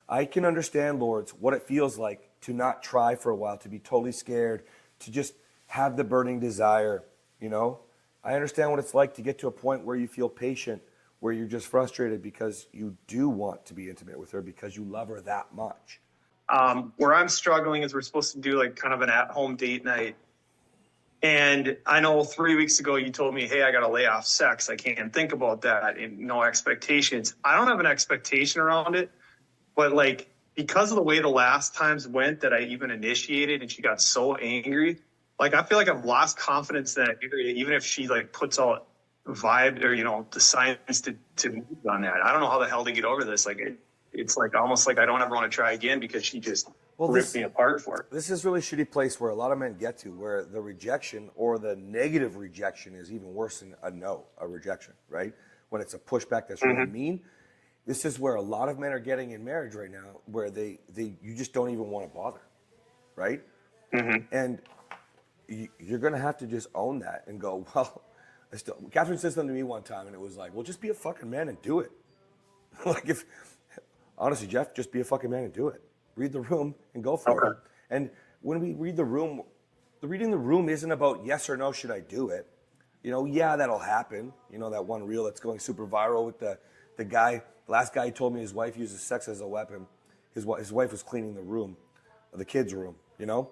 I can understand, Lords, what it feels like to not try for a while, to be totally scared, to just have the burning desire, you know? I understand what it's like to get to a point where you feel patient, where you're just frustrated because you do want to be intimate with her because you love her that much. Where I'm struggling is we're supposed to do like kind of an at-home date night. And I know 3 weeks ago you told me, hey, I got to lay off sex. I can't think about that and no expectations. I don't have an expectation around it, but like because of the way the last times went that I even initiated and she got so angry, like I feel like I've lost confidence that even if she like puts out vibe or, you know, the signs to move on that. I don't know how the hell to get over this. Like it's like almost like I don't ever want to try again because she just ripped me apart for it. This is really shitty place where a lot of men get to, where the rejection or the negative rejection is even worse than a rejection, right? When it's a pushback that's really mean. This is where a lot of men are getting in marriage right now, where you just don't even want to bother, right? And you're going to have to just own that and go, well, Kathryn said something to me one time, and it was like, well, just be a fucking man and do it. Like honestly, Jeff, just be a fucking man and do it. Read the room and go for it. And when we read the room, reading the room isn't about yes or no, should I do it? You know, yeah, that'll happen. You know, that one reel that's going super viral with the guy, the last guy told me his wife uses sex as a weapon. His wife was cleaning the room, the kids' room, you know?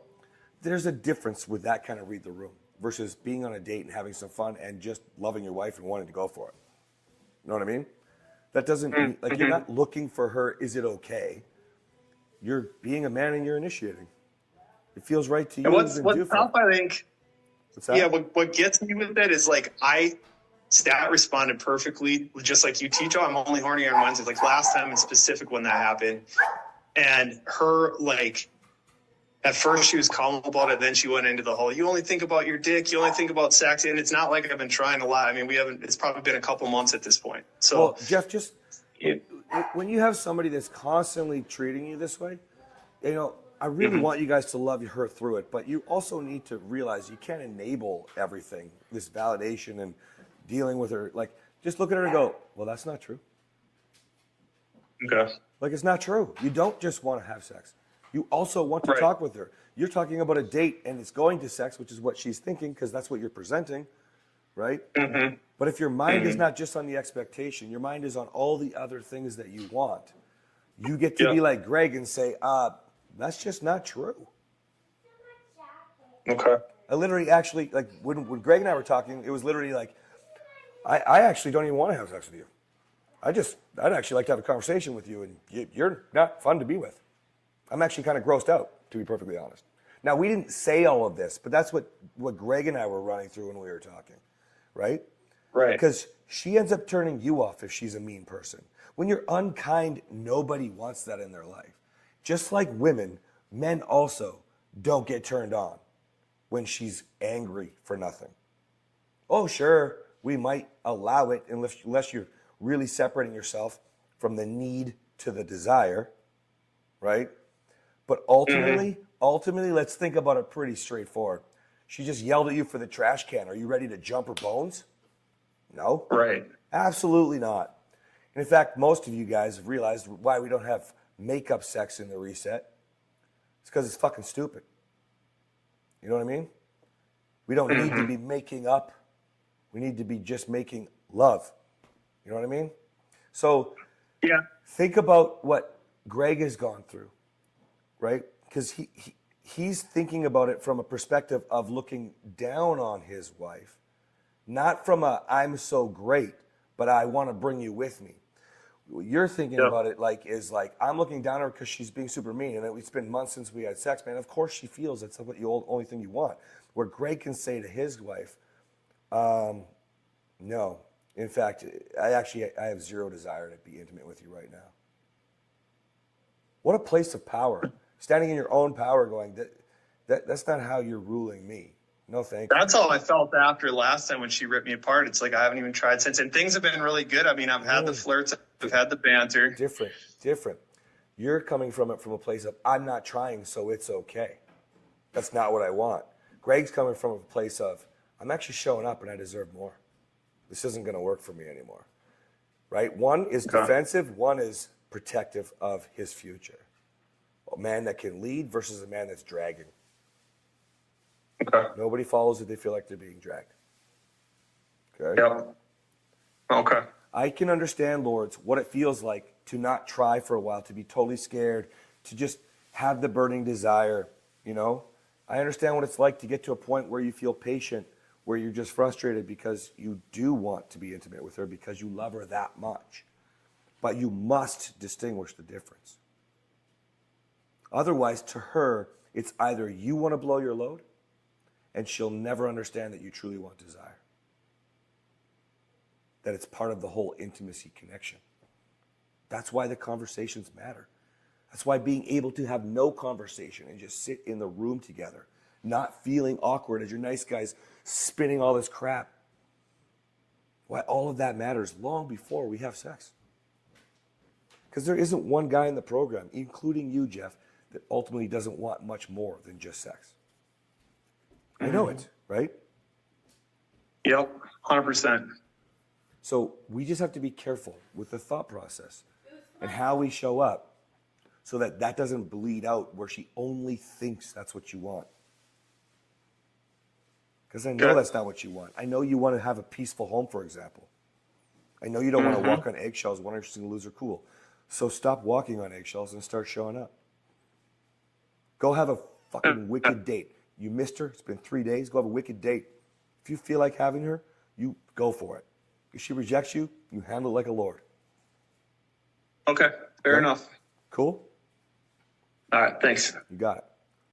There's a difference with that kind of read the room versus being on a date and having some fun and just loving your wife and wanting to go for it. You know what I mean? That doesn't mean, like, you're not looking for her, is it okay? You're being a man and you're initiating. It feels right to you. And what's tough, I think, what gets me with that is like Stat responded perfectly, just like you teach. I'm only horny on Wednesdays. Like last time in specific when that happened, and her like at first she was calm about it, then she went into the whole you only think about your dick, you only think about sex, and it's not like I've been trying a lot. I mean, it's probably been a couple months at this point. So well, Jeff, just when you have somebody that's constantly treating you this way, you know, I really want you guys to love her through it, but you also need to realize you can't enable everything, this validation and dealing with her. Like, just look at her and go, well, that's not true. Okay. Like, it's not true. You don't just want to have sex. You also want to talk with her. You're talking about a date and it's going to sex, which is what she's thinking because that's what you're presenting, right? But if your mind is not just on the expectation, your mind is on all the other things that you want, you get to be like Greg and say, that's just not true. Okay. I literally actually, like, when Greg and I were talking, it was literally like, I actually don't even want to have sex with you. I'd actually like to have a conversation with you, and you're not fun to be with. I'm actually kind of grossed out, to be perfectly honest. Now, we didn't say all of this, but that's what Greg and I were running through when we were talking, right? Right. Because she ends up turning you off if she's a mean person. When you're unkind, nobody wants that in their life. Just like women, men also don't get turned on when she's angry for nothing. Oh, sure, we might allow it unless you're really separating yourself from the need to the desire, right? But ultimately, let's think about it pretty straightforward. She just yelled at you for the trash can. Are you ready to jump her bones? No. Right. Absolutely not. And in fact, most of you guys have realized why we don't have makeup sex in the reset. It's because it's fucking stupid. You know what I mean? We don't need to be making up. We need to be just making love. You know what I mean? So think about what Greg has gone through, right? Because he's thinking about it from a perspective of looking down on his wife, not from a I'm so great, but I want to bring you with me. What you're thinking about it is I'm looking down on her because she's being super mean, and it's been months since we had sex, man. Of course she feels that's what the only thing you want. Where Greg can say to his wife, no. In fact, I have zero desire to be intimate with you right now. What a place of power. Standing in your own power going, that's not how you're ruling me. No, thank you. That's how I felt after last time when she ripped me apart. It's like I haven't even tried since. And things have been really good. I mean, I've had the flirts. I've had the banter. Different. You're coming from it from a place of, I'm not trying, so it's okay. That's not what I want. Greg's coming from a place of, I'm actually showing up and I deserve more. This isn't going to work for me anymore. Right? One is defensive. One is, protective of his future. A man that can lead versus a man that's dragging. Okay. Nobody follows if they feel like they're being dragged. Okay? Yep. Okay. I can understand, Lords, what it feels like to not try for a while, to be totally scared, to just have the burning desire, you know? I understand what it's like to get to a point where you feel patient, where you're just frustrated because you do want to be intimate with her because you love her that much. But you must distinguish the difference. Otherwise, to her, it's either you want to blow your load, and she'll never understand that you truly want desire. That it's part of the whole intimacy connection. That's why the conversations matter. That's why being able to have no conversation and just sit in the room together, not feeling awkward as your nice guys spinning all this crap. Why all of that matters long before we have sex. Because there isn't one guy in the program, including you, Jeff, that ultimately doesn't want much more than just sex. I know it, right? Yep. 100%. So we just have to be careful with the thought process and how we show up so that that doesn't bleed out where she only thinks that's what you want. Because I know that's not what you want. I know you want to have a peaceful home, for example. I know you don't want to walk on eggshells, one interesting to lose her cool. So stop walking on eggshells and start showing up. Go have a fucking wicked date. You missed her. It's been 3 days. Go have a wicked date. If you feel like having her, you go for it. If she rejects you, you handle it like a lord. Okay. Fair enough. Cool? All right. Thanks. You got it.